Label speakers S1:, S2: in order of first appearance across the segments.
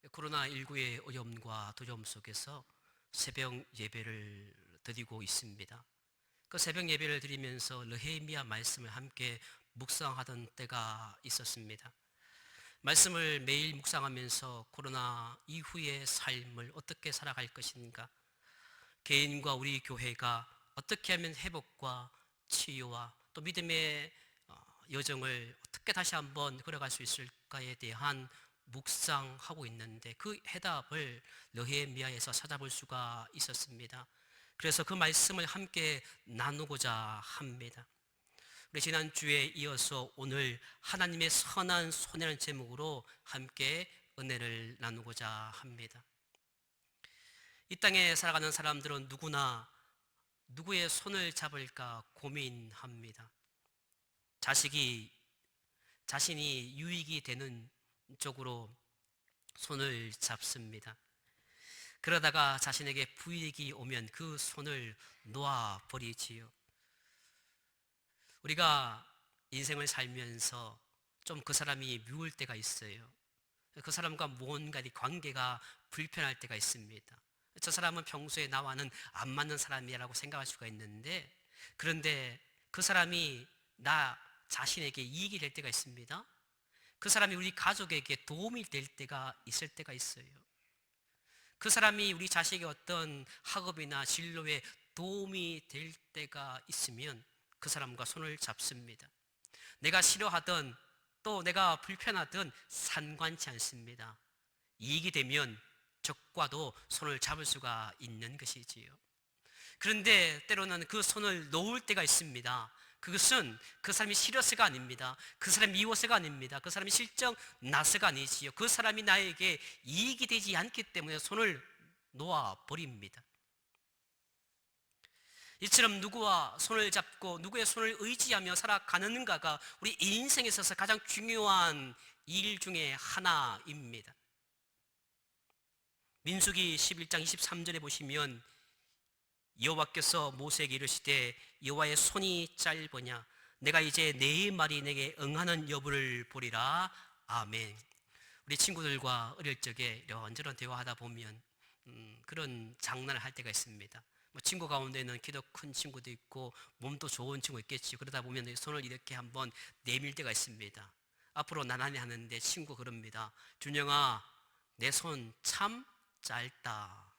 S1: 코로나19의 어려움과 두려움 속에서 새벽 예배를 드리고 있습니다. 그 새벽 예배를 드리면서 느헤미야 말씀을 함께 묵상하던 때가 있었습니다. 말씀을 매일 묵상하면서 코로나 이후의 삶을 어떻게 살아갈 것인가, 개인과 우리 교회가 어떻게 하면 회복과 치유와 또 믿음의 여정을 어떻게 다시 한번 걸어갈 수 있을까에 대한 묵상하고 있는데, 그 해답을 느헤미야에서 찾아볼 수가 있었습니다. 그래서 그 말씀을 함께 나누고자 합니다. 우리 지난주에 이어서 오늘 하나님의 선한 손이라는 제목으로 함께 은혜를 나누고자 합니다. 이 땅에 살아가는 사람들은 누구나 누구의 손을 잡을까 고민합니다. 자신이 유익이 되는 쪽으로 손을 잡습니다. 그러다가 자신에게 불이익이 오면 그 손을 놓아버리지요. 우리가 인생을 살면서 좀 그 사람이 미울 때가 있어요. 그 사람과 뭔가 관계가 불편할 때가 있습니다. 저 사람은 평소에 나와는 안 맞는 사람이라고 생각할 수가 있는데, 그런데 그 사람이 나 자신에게 이익이 될 때가 있습니다. 그 사람이 우리 가족에게 도움이 될 때가 있을 때가 있어요. 그 사람이 우리 자식의 어떤 학업이나 진로에 도움이 될 때가 있으면 그 사람과 손을 잡습니다. 내가 싫어하든 또 내가 불편하든 상관치 않습니다. 이익이 되면 적과도 손을 잡을 수가 있는 것이지요. 그런데 때로는 그 손을 놓을 때가 있습니다. 그것은 그 사람이 싫어서가 아닙니다. 그 사람이 미워서가 아닙니다. 그 사람이 실적 나서가 아니지요. 그 사람이 나에게 이익이 되지 않기 때문에 손을 놓아버립니다. 이처럼 누구와 손을 잡고 누구의 손을 의지하며 살아가는가가 우리 인생에 있어서 가장 중요한 일 중에 하나입니다. 민수기 11장 23절에 보시면 여호와께서 모세에게 이르시되 여호와의 손이 짧으냐 내가 이제 네 말이 내게 응하는 여부를 보리라. 아멘. 우리 친구들과 어릴 적에 이런저런 대화하다 보면 그런 장난을 할 때가 있습니다. 친구 가운데는 키도 큰 친구도 있고 몸도 좋은 친구 있겠지. 그러다 보면 손을 이렇게 한번 내밀 때가 있습니다. 앞으로 나란히 하는데 친구 그럽니다. 준영아, 내 손 참 짧다.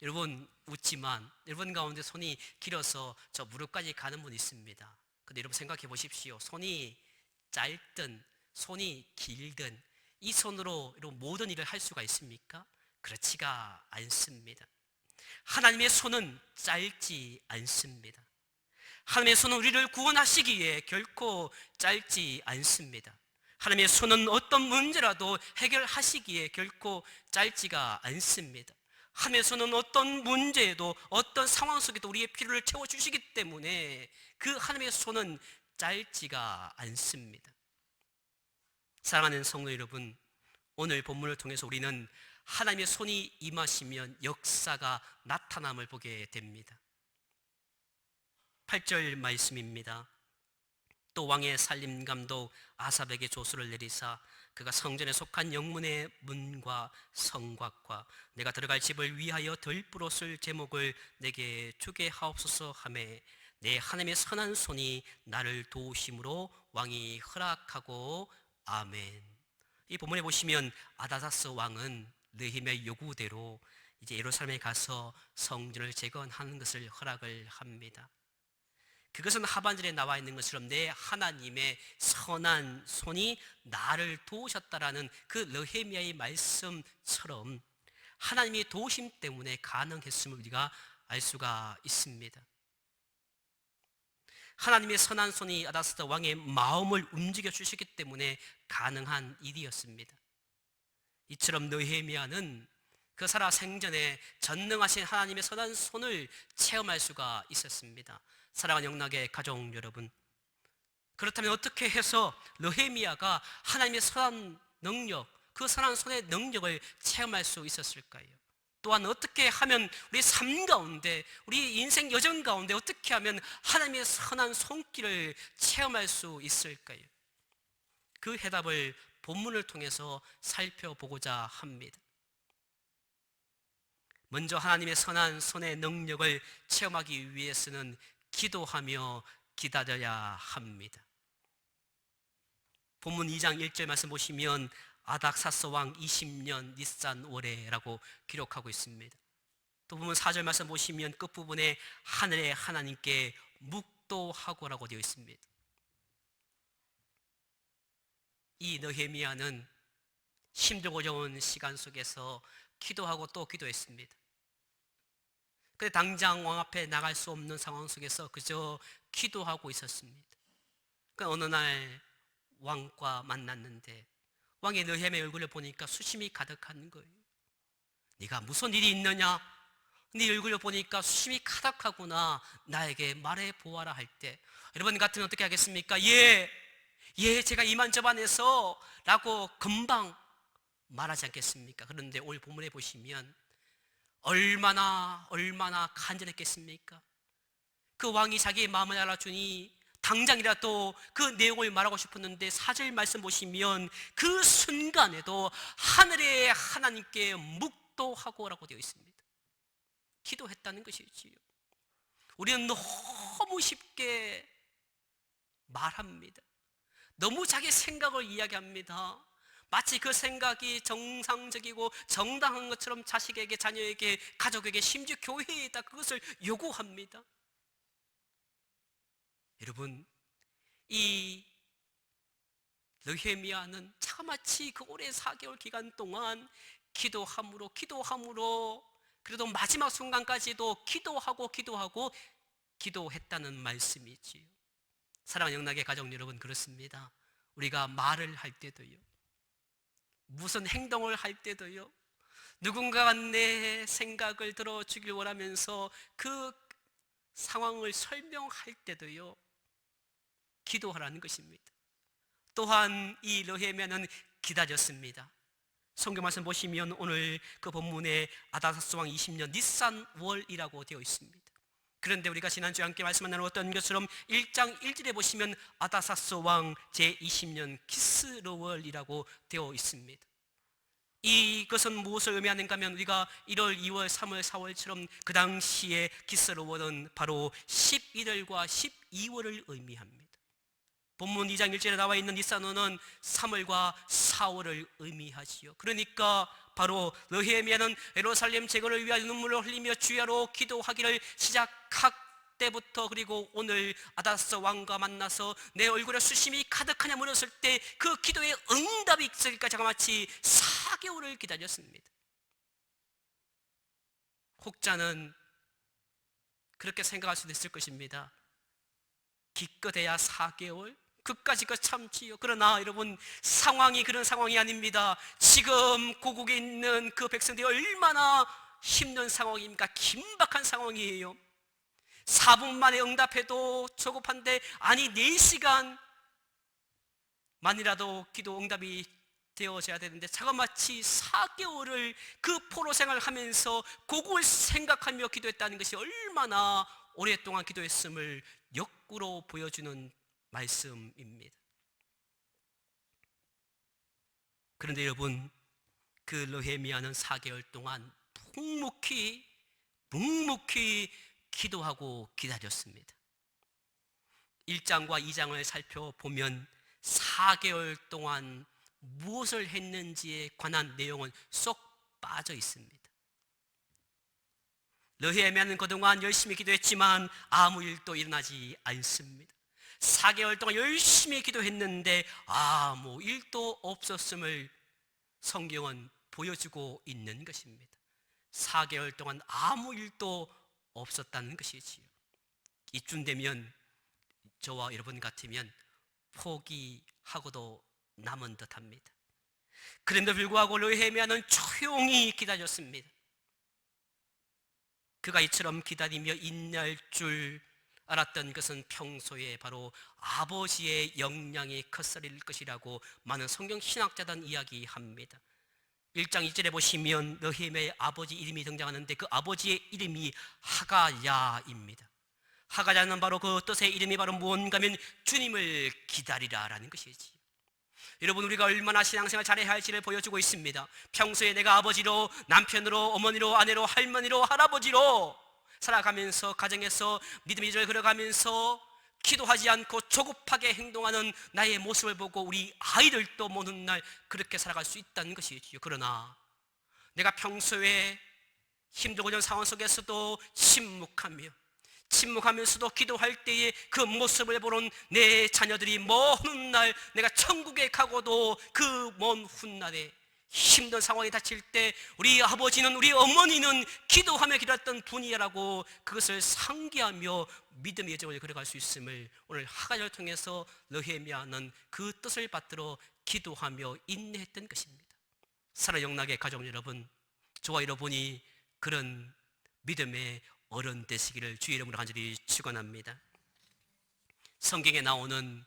S1: 여러분 웃지만 여러분 가운데 손이 길어서 저 무릎까지 가는 분 있습니다. 근데 여러분 생각해 보십시오. 손이 짧든 손이 길든 이 손으로 여러분 모든 일을 할 수가 있습니까? 그렇지가 않습니다. 하나님의 손은 짧지 않습니다. 하나님의 손은 우리를 구원하시기에 결코 짧지 않습니다. 하나님의 손은 어떤 문제라도 해결하시기에 결코 짧지가 않습니다. 하나님의 손은 어떤 문제에도 어떤 상황 속에도 우리의 필요를 채워주시기 때문에 그 하나님의 손은 짧지가 않습니다. 사랑하는 성도 여러분, 오늘 본문을 통해서 우리는 하나님의 손이 임하시면 역사가 나타남을 보게 됩니다. 8절 말씀입니다. 또 왕의 살림감독 아삽에게 조서를 내리사 그가 성전에 속한 영문의 문과 성곽과 내가 들어갈 집을 위하여 들불로 쓸 제목을 내게 주게 하옵소서 하매 내 하나님의 선한 손이 나를 도우심으로 왕이 허락하고 아멘. 이 본문에 보시면 아다사스 왕은 느헤미야의 요구대로 이제 예루살렘에 가서 성전을 재건하는 것을 허락을 합니다. 그것은 하반절에 나와 있는 것처럼 내 하나님의 선한 손이 나를 도우셨다라는 그 느헤미야의 말씀처럼 하나님의 도우심 때문에 가능했음을 우리가 알 수가 있습니다. 하나님의 선한 손이 아다사스 왕의 마음을 움직여 주시기 때문에 가능한 일이었습니다. 이처럼 느헤미야는 그 살아 생전에 전능하신 하나님의 선한 손을 체험할 수가 있었습니다. 사랑하는 영락의 가족 여러분, 그렇다면 어떻게 해서 느헤미야가 하나님의 선한 능력, 그 선한 손의 능력을 체험할 수 있었을까요? 또한 어떻게 하면 우리 삶 가운데, 우리 인생 여정 가운데 어떻게 하면 하나님의 선한 손길을 체험할 수 있을까요? 그 해답을 본문을 통해서 살펴보고자 합니다. 먼저 하나님의 선한 손의 능력을 체험하기 위해서는 기도하며 기다려야 합니다. 본문 2장 1절 말씀 보시면 아닥사스 왕 20년 니산 월에라고 기록하고 있습니다. 또 본문 4절 말씀 보시면 끝부분에 하늘의 하나님께 묵도하고라고 되어 있습니다. 이 느헤미야는 힘들고 어려운 시간 속에서 기도하고 또 기도했습니다. 그런데 당장 왕 앞에 나갈 수 없는 상황 속에서 그저 기도하고 있었습니다. 어느 날 왕과 만났는데 왕의 느헤미야의 얼굴을 보니까 수심이 가득한 거예요. 네가 무슨 일이 있느냐? 네 얼굴을 보니까 수심이 가득하구나. 나에게 말해 보아라 할 때 여러분 같으면 어떻게 하겠습니까? 예, 제가 이만저만해서 라고 금방 말하지 않겠습니까? 그런데 오늘 본문에 보시면 얼마나 간절했겠습니까? 그 왕이 자기의 마음을 알아주니 당장이라도 그 내용을 말하고 싶었는데 4절 말씀 보시면 그 순간에도 하늘의 하나님께 묵도하고라고 되어 있습니다. 기도했다는 것이지요. 우리는 너무 쉽게 말합니다. 너무 자기 생각을 이야기합니다. 마치 그 생각이 정상적이고 정당한 것처럼 자식에게, 자녀에게, 가족에게, 심지어 교회에다 그것을 요구합니다. 여러분, 이 느헤미야는 자그마치 그 오랜 4개월 기간 동안 기도함으로 그래도 마지막 순간까지도 기도했다는 말씀이지요. 사랑하는 영락의 가족 여러분, 그렇습니다. 우리가 말을 할 때도요, 무슨 행동을 할 때도요, 누군가가 내 생각을 들어주길 원하면서 그 상황을 설명할 때도요, 기도하라는 것입니다. 또한 이 느헤미야는 기다렸습니다. 성경 말씀 보시면 오늘 그 본문에 아닥사스 왕 20년 니산 월이라고 되어 있습니다. 그런데 우리가 지난주에 함께 말씀 나누었던 것처럼 1장 1절에 보시면 아닥사스 왕 제20년 키스르월이라고 되어 있습니다. 이것은 무엇을 의미하는가 하면 우리가 1월, 2월, 3월, 4월처럼 그 당시에 키스르월은 바로 11월과 12월을 의미합니다. 본문 2장 1절에 나와 있는 니산월은 3월과 4월을 의미하지요. 그러니까 바로 느헤미야는 예루살렘 제거를 위하여 눈물을 흘리며 주야로 기도하기를 시작할 때부터, 그리고 오늘 아닥사스 왕과 만나서 내 얼굴에 수심이 가득하냐 물었을 때 그 기도의 응답이 있을까 자그마치 4개월을 기다렸습니다. 혹자는 그렇게 생각할 수도 있을 것입니다. 기껏해야 4개월? 그까짓 거 참지요. 그러나 여러분, 상황이 그런 상황이 아닙니다. 지금 고국에 있는 그 백성들이 얼마나 힘든 상황입니까? 긴박한 상황이에요. 4분 만에 응답해도 조급한데, 아니 4시간 만이라도 기도 응답이 되어져야 되는데 자그마치 4개월을 그 포로 생활을 하면서 고국을 생각하며 기도했다는 것이 얼마나 오랫동안 기도했음을 역구로 보여주는 말씀입니다. 그런데 여러분, 그 느헤미야는 4개월 동안 묵묵히 기도하고 기다렸습니다. 1장과 2장을 살펴보면 4개월 동안 무엇을 했는지에 관한 내용은 쏙 빠져 있습니다. 느헤미야는 그동안 열심히 기도했지만 아무 일도 일어나지 않습니다. 4개월 동안 열심히 기도했는데 아무 일도 없었음을 성경은 보여주고 있는 것입니다. 4개월 동안 아무 일도 없었다는 것이지요. 이쯤 되면 저와 여러분 같으면 포기하고도 남은 듯합니다. 그런데 불구하고 느헤미야는 조용히 기다렸습니다. 그가 이처럼 기다리며 인내할 줄 알았던 것은 평소에 바로 아버지의 영향이 컸을 것이라고 많은 성경 신학자들은 이야기합니다. 1장 2절에 보시면 느헤미야의 아버지 이름이 등장하는데 그 아버지의 이름이 하가야입니다. 하가야는 바로 그 뜻의 이름이 바로 무언가 하면 주님을 기다리라라는 것이지. 여러분, 우리가 얼마나 신앙생활 잘해야 할지를 보여주고 있습니다. 평소에 내가 아버지로, 남편으로, 어머니로, 아내로, 할머니로, 할아버지로 살아가면서, 가정에서 믿음의 길을 걸어가면서 기도하지 않고 조급하게 행동하는 나의 모습을 보고 우리 아이들도 모든 날 그렇게 살아갈 수 있다는 것이지요. 그러나 내가 평소에 힘들고 어려운 상황 속에서도 침묵하면서도 기도할 때에 그 모습을 보는 내 자녀들이 모든 날 내가 천국에 가고도 그 먼 훗날에 힘든 상황에 닥칠 때 우리 아버지는, 우리 어머니는 기도하며 기다렸던 분이라고 그것을 상기하며 믿음의 여정을 걸어갈 수 있음을 오늘 하가를 통해서 느헤미야는 그 뜻을 받들어 기도하며 인내했던 것입니다. 사랑하는 영락의 가족 여러분, 저와 여러분이 그런 믿음의 어른 되시기를 주의 이름으로 간절히 축원합니다. 성경에 나오는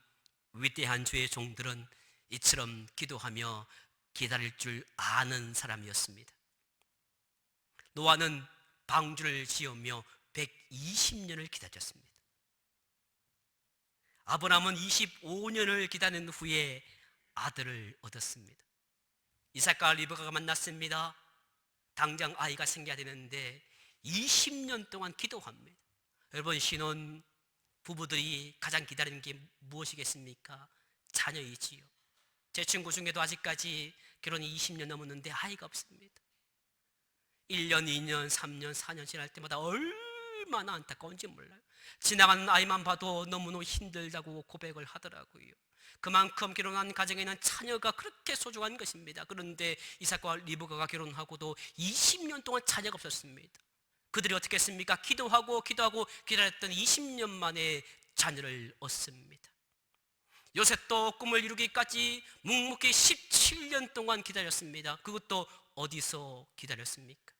S1: 위대한 주의 종들은 이처럼 기도하며 기다릴 줄 아는 사람이었습니다. 노아는 방주를 지으며 120년을 기다렸습니다. 아브라함은 25년을 기다린 후에 아들을 얻었습니다. 이삭과 리브가가 만났습니다. 당장 아이가 생겨야 되는데 20년 동안 기도합니다. 여러분, 신혼 부부들이 가장 기다리는 게 무엇이겠습니까? 자녀이지요. 제 친구 중에도 아직까지 결혼이 20년 넘었는데 아이가 없습니다. 1년, 2년, 3년, 4년 지날 때마다 얼마나 안타까운지 몰라요. 지나가는 아이만 봐도 너무너무 힘들다고 고백을 하더라고요. 그만큼 결혼한 가정에는 자녀가 그렇게 소중한 것입니다. 그런데 이삭과 리브가가 결혼하고도 20년 동안 자녀가 없었습니다. 그들이 어떻게 했습니까? 기도하고 기다렸던 20년 만에 자녀를 얻습니다. 요셉도 꿈을 이루기까지 묵묵히 17년 동안 기다렸습니다. 그것도 어디서 기다렸습니까?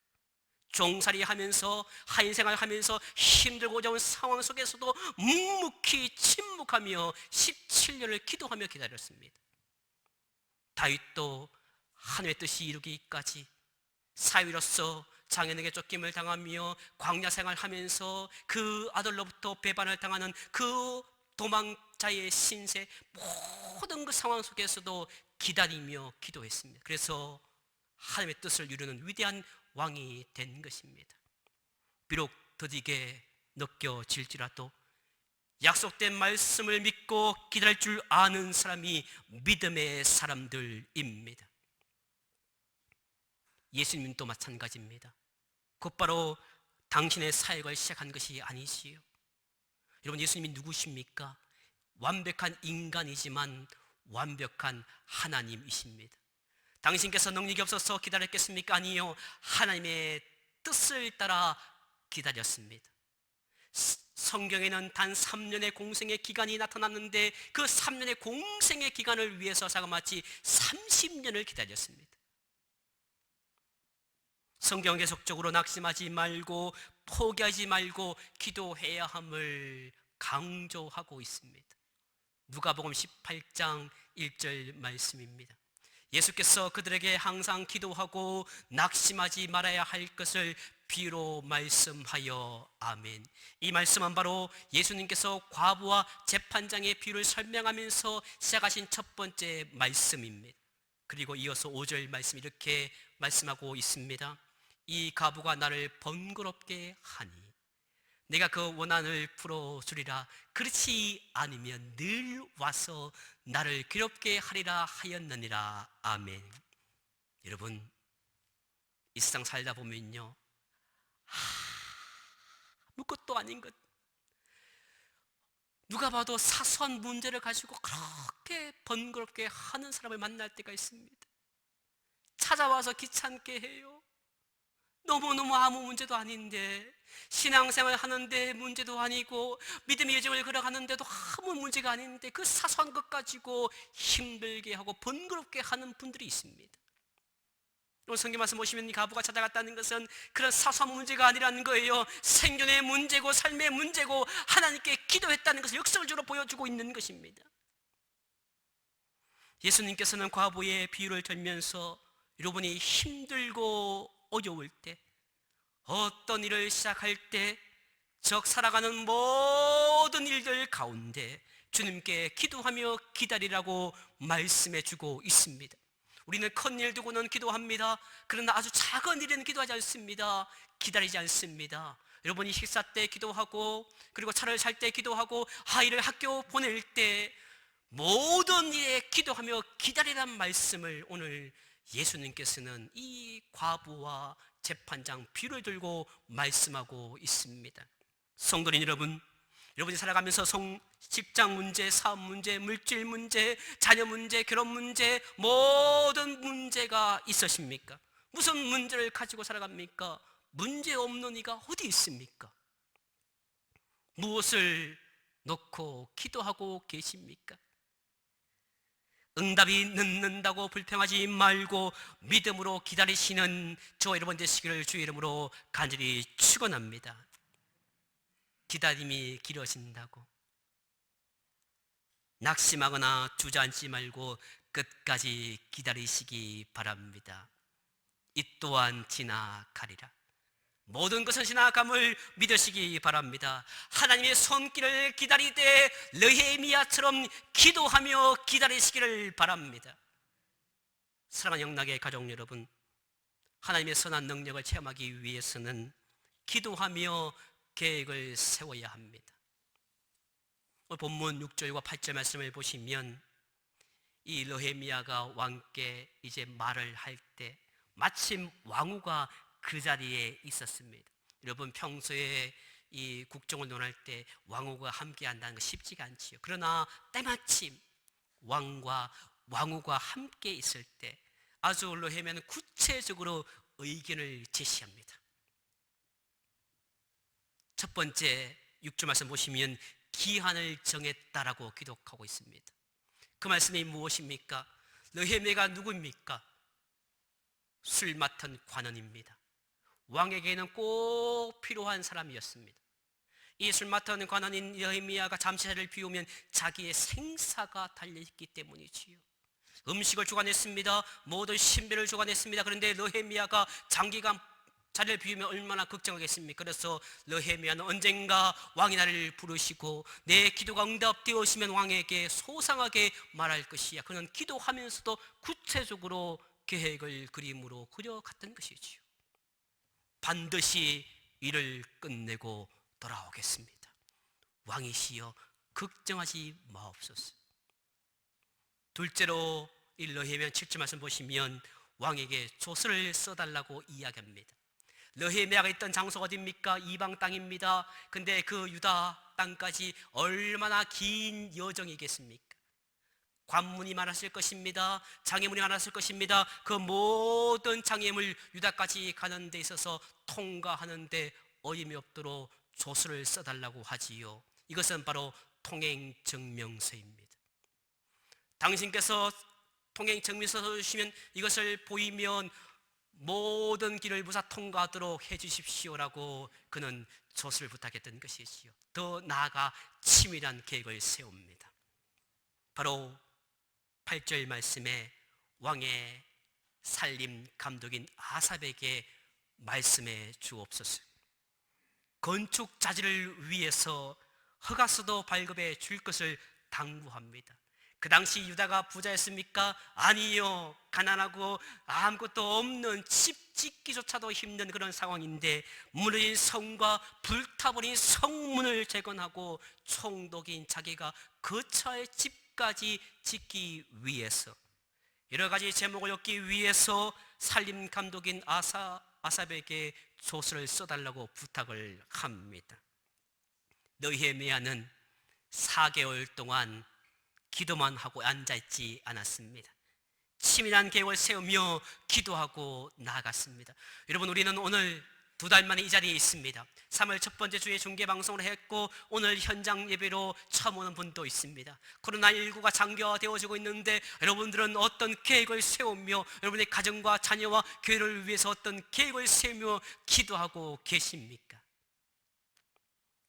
S1: 종살이 하면서, 하인생활 하면서 힘들고 어려운 상황 속에서도 묵묵히 침묵하며 17년을 기도하며 기다렸습니다. 다윗도 하늘의 뜻이 이루기까지 사위로서 장인에게 쫓김을 당하며 광야 생활하면서 그 아들로부터 배반을 당하는 그 도망자의 신세, 모든 그 상황 속에서도 기다리며 기도했습니다. 그래서 하나님의 뜻을 이루는 위대한 왕이 된 것입니다. 비록 더디게 느껴질지라도 약속된 말씀을 믿고 기다릴 줄 아는 사람이 믿음의 사람들입니다. 예수님도 마찬가지입니다. 곧바로 당신의 사역을 시작한 것이 아니지요. 여러분, 예수님이 누구십니까? 완벽한 인간이지만 완벽한 하나님이십니다. 당신께서 능력이 없어서 기다렸겠습니까? 아니요, 하나님의 뜻을 따라 기다렸습니다. 성경에는 단 3년의 공생의 기간이 나타났는데 그 3년의 공생의 기간을 위해서 자그마치 30년을 기다렸습니다. 성경 계속적으로 낙심하지 말고 포기하지 말고 기도해야 함을 강조하고 있습니다. 누가복음 18장 1절 말씀입니다. 예수께서 그들에게 항상 기도하고 낙심하지 말아야 할 것을 비유로 말씀하여 아멘. 이 말씀은 바로 예수님께서 과부와 재판장의 비유를 설명하면서 시작하신 첫 번째 말씀입니다. 그리고 이어서 5절 말씀 이렇게 말씀하고 있습니다. 이 과부가 나를 번거롭게 하니 내가 그 원한을 풀어주리라. 그렇지 않으면 늘 와서 나를 괴롭게 하리라 하였느니라. 아멘. 여러분, 이 세상 살다 보면요, 아무것도 아닌 것, 누가 봐도 사소한 문제를 가지고 그렇게 번거롭게 하는 사람을 만날 때가 있습니다. 찾아와서 귀찮게 해요. 너무너무 아무 문제도 아닌데, 신앙생활 하는데 문제도 아니고 믿음의 여정을 걸어가는데도 아무 문제가 아닌데 그 사소한 것 가지고 힘들게 하고 번거롭게 하는 분들이 있습니다. 오늘 성경 말씀 보시면 이 과부가 찾아갔다는 것은 그런 사소한 문제가 아니라는 거예요. 생존의 문제고 삶의 문제고 하나님께 기도했다는 것을 역설적으로 보여주고 있는 것입니다. 예수님께서는 과부의 비유를 들면서 여러분이 힘들고 어려울 때, 어떤 일을 시작할 때, 즉 살아가는 모든 일들 가운데 주님께 기도하며 기다리라고 말씀해 주고 있습니다. 우리는 큰 일 두고는 기도합니다. 그러나 아주 작은 일에는 기도하지 않습니다. 기다리지 않습니다. 여러분이 식사 때 기도하고, 그리고 차를 살 때 기도하고, 아이를 학교 보낼 때 모든 일에 기도하며 기다리란 말씀을 오늘 예수님께서는 이 과부와 재판장 비유를 들고 말씀하고 있습니다. 성도님 여러분, 여러분이 살아가면서 직장 문제, 사업 문제, 물질 문제, 자녀 문제, 결혼 문제, 모든 문제가 있으십니까? 무슨 문제를 가지고 살아갑니까? 문제 없는 이가 어디 있습니까? 무엇을 놓고 기도하고 계십니까? 응답이 늦는다고 불평하지 말고 믿음으로 기다리시는 저 여러분 되시기를 주의 이름으로 간절히 축원합니다. 기다림이 길어진다고 낙심하거나 주저앉지 말고 끝까지 기다리시기 바랍니다. 이 또한 지나가리라. 모든 것은 지나감을 믿으시기 바랍니다. 하나님의 손길을 기다리되 느헤미야처럼 기도하며 기다리시기를 바랍니다. 사랑하는 영락의 가족 여러분, 하나님의 선한 능력을 체험하기 위해서는 기도하며 계획을 세워야 합니다. 오늘 본문 6절과 8절 말씀을 보시면 이 느헤미야가 왕께 이제 말을 할 때 마침 왕후가 그 자리에 있었습니다. 여러분, 평소에 이 국정을 논할 때 왕후가 함께 한다는 거 쉽지가 않지요. 그러나 때마침 왕후가 함께 있을 때 아주 느헤미야는 구체적으로 의견을 제시합니다. 첫 번째 6절 말씀 보시면 기한을 정했다라고 기록하고 있습니다. 그 말씀이 무엇입니까? 느헤미야가 누구입니까? 술 맡은 관원입니다. 왕에게는 꼭 필요한 사람이었습니다. 이 술 맡은 관원인 느헤미야가 잠시 자리를 비우면 자기의 생사가 달려있기 때문이지요. 음식을 주관했습니다. 모든 신변을 주관했습니다. 그런데 느헤미야가 장기간 자리를 비우면 얼마나 걱정하겠습니까? 그래서 느헤미야는 언젠가 왕이 나를 부르시고 내 기도가 응답되었으면 왕에게 소상하게 말할 것이야. 그는 기도하면서도 구체적으로 계획을 그림으로 그려갔던 것이지요. 반드시 일을 끝내고 돌아오겠습니다. 왕이시여 걱정하지 마옵소서. 둘째로 이 느헤미야 7절 말씀 보시면 왕에게 조서를 써달라고 이야기합니다. 느헤미야가 있던 장소가 어디입니까? 이방 땅입니다. 근데 그 유다 땅까지 얼마나 긴 여정이겠습니까? 관문이 많았을 것입니다. 장애물이 많았을 것입니다. 그 모든 장애물 유다까지 가는 데 있어서 통과하는 데 어림이 없도록 조서를 써달라고 하지요. 이것은 바로 통행증명서입니다. 당신께서 통행증명서 써주시면 이것을 보이면 모든 길을 무사 통과하도록 해주십시오라고 그는 조서를 부탁했던 것이지요. 더 나아가 치밀한 계획을 세웁니다. 바로 8절 말씀에 왕의 살림 감독인 아삽에게 말씀해 주옵소서. 건축 자재를 위해서 허가서도 발급해 줄 것을 당부합니다. 그 당시 유다가 부자였습니까? 아니요. 가난하고 아무것도 없는 집 짓기조차도 힘든 그런 상황인데 무너진 성과 불타버린 성문을 재건하고 총독인 자기가 거처의 집까지 짓기 위해서 여러 가지 제목을 얻기 위해서 살림 감독인 아삽에게 조서를 써달라고 부탁을 합니다. 느헤미야는 4개월 동안 기도만 하고 앉아있지 않았습니다. 치밀한 계획을 세우며 기도하고 나아갔습니다. 여러분, 우리는 오늘 2달 만에 이 자리에 있습니다. 3월 첫 번째 주에 중계방송을 했고 오늘 현장 예배로 처음 오는 분도 있습니다. 코로나19가 장기화되어지고 있는데 여러분들은 어떤 계획을 세우며 여러분의 가정과 자녀와 교회를 위해서 어떤 계획을 세우며 기도하고 계십니까?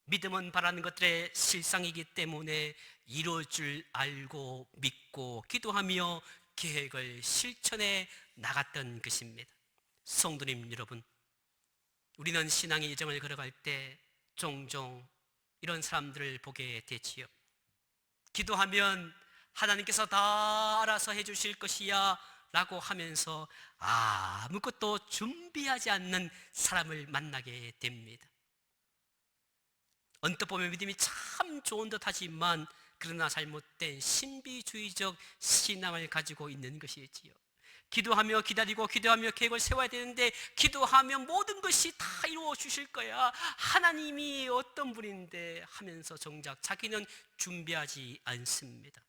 S1: 믿음은 바라는 것들의 실상이기 때문에 이루어질 줄 알고 믿고 기도하며 계획을 실천해 나갔던 것입니다. 성도님 여러분, 우리는 신앙의 여정을 걸어갈 때 종종 이런 사람들을 보게 되지요. 기도하면 하나님께서 다 알아서 해주실 것이야 라고 하면서 아무것도 준비하지 않는 사람을 만나게 됩니다. 언뜻 보면 믿음이 참 좋은 듯 하지만 그러나 잘못된 신비주의적 신앙을 가지고 있는 것이지요. 기도하며 기다리고 기도하며 계획을 세워야 되는데 기도하면 모든 것이 다 이루어 주실 거야, 하나님이 어떤 분인데 하면서 정작 자기는 준비하지 않습니다.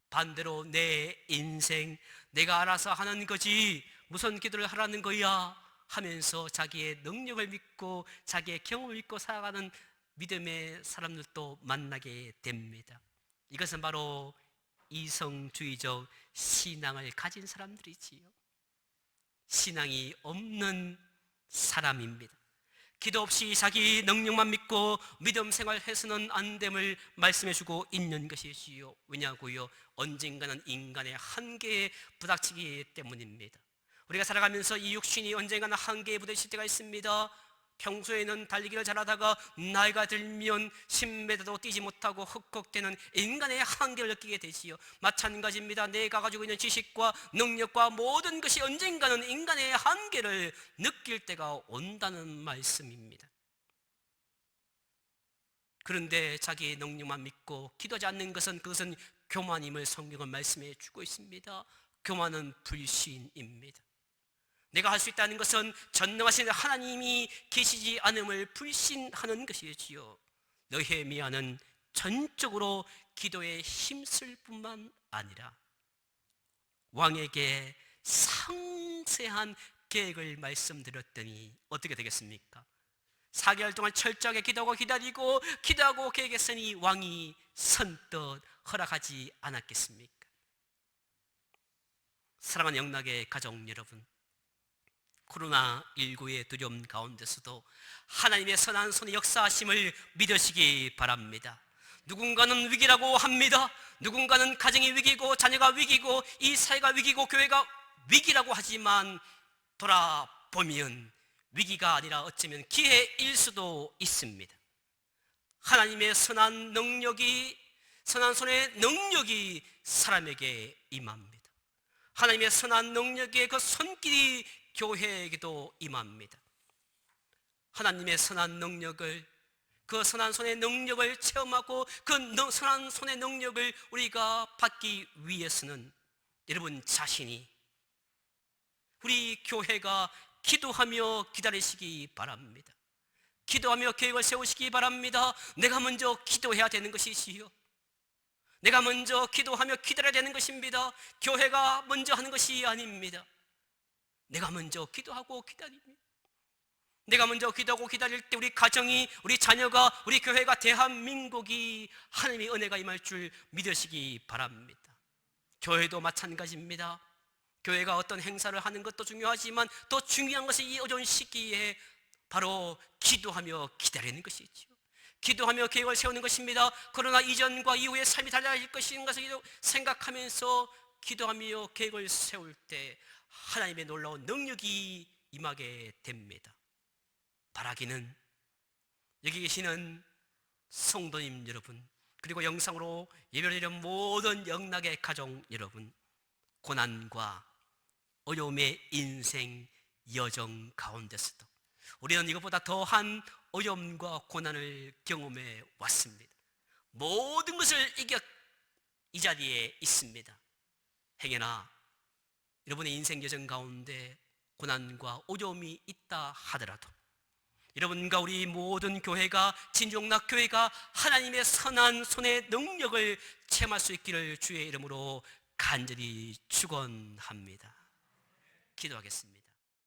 S1: 반대로 내 인생 내가 알아서 하는 거지 무슨 기도를 하라는 거야 하면서 자기의 능력을 믿고 자기의 경험을 믿고 살아가는 믿음의 사람들도 만나게 됩니다. 이것은 바로 이성주의적 신앙을 가진 사람들이지요. 신앙이 없는 사람입니다. 기도 없이 자기 능력만 믿고 믿음 생활해서는 안 됨을 말씀해주고 있는 것이지요. 왜냐고요? 언젠가는 인간의 한계에 부닥치기 때문입니다. 우리가 살아가면서 이 육신이 언젠가는 한계에 부딪힐 때가 있습니다. 평소에는 달리기를 잘하다가 나이가 들면 10m도 뛰지 못하고 헉헉대는 인간의 한계를 느끼게 되지요. 마찬가지입니다. 내가 가지고 있는 지식과 능력과 모든 것이 언젠가는 인간의 한계를 느낄 때가 온다는 말씀입니다. 그런데 자기의 능력만 믿고 기도하지 않는 것은 그것은 교만임을 성경은 말씀해 주고 있습니다. 교만은 불신입니다. 내가 할 수 있다는 것은 전능하신 하나님이 계시지 않음을 불신하는 것이지요. 느헤미야는 전적으로 기도에 힘쓸 뿐만 아니라 왕에게 상세한 계획을 말씀드렸더니 어떻게 되겠습니까? 4개월 동안 철저하게 기도하고 기다리고 기도하고 계획했으니 왕이 선뜻 허락하지 않았겠습니까? 사랑하는 영락의 가족 여러분, 코로나19의 두려움 가운데서도 하나님의 선한 손의 역사하심을 믿으시기 바랍니다. 누군가는 위기라고 합니다. 누군가는 가정이 위기고 자녀가 위기고 이 사회가 위기고 교회가 위기라고 하지만 돌아보면 위기가 아니라 어쩌면 기회일 수도 있습니다. 하나님의 선한 손의 능력이 사람에게 임합니다. 하나님의 선한 능력의 그 손길이 교회에게도 임합니다. 하나님의 선한 능력을, 그 선한 손의 능력을 체험하고 그 선한 손의 능력을 우리가 받기 위해서는 여러분 자신이, 우리 교회가 기도하며 기다리시기 바랍니다. 기도하며 계획을 세우시기 바랍니다. 내가 먼저 기도해야 되는 것이지요. 내가 먼저 기도하며 기다려야 되는 것입니다. 교회가 먼저 하는 것이 아닙니다. 내가 먼저 기도하고 기다립니다. 내가 먼저 기도하고 기다릴 때 우리 가정이, 우리 자녀가, 우리 교회가, 대한민국이 하나님의 은혜가 임할 줄 믿으시기 바랍니다. 교회도 마찬가지입니다. 교회가 어떤 행사를 하는 것도 중요하지만 더 중요한 것이 이 어려운 시기에 바로 기도하며 기다리는 것이죠. 기도하며 계획을 세우는 것입니다. 코로나 이전과 이후의 삶이 달라질 것인 것을 생각하면서 기도하며 계획을 세울 때 하나님의 놀라운 능력이 임하게 됩니다. 바라기는 여기 계시는 성도님 여러분, 그리고 영상으로 예배를 드리는 모든 영락의 가족 여러분, 고난과 어려움의 인생 여정 가운데서도 우리는 이것보다 더한 어려움과 고난을 경험해 왔습니다. 모든 것을 이겨 이 자리에 있습니다. 행여나 여러분의 인생 여정 가운데 고난과 어려움이 있다 하더라도 여러분과 우리 모든 교회가, 진종락교회가 하나님의 선한 손의 능력을 체험할 수 있기를 주의 이름으로 간절히 축원합니다. 기도하겠습니다.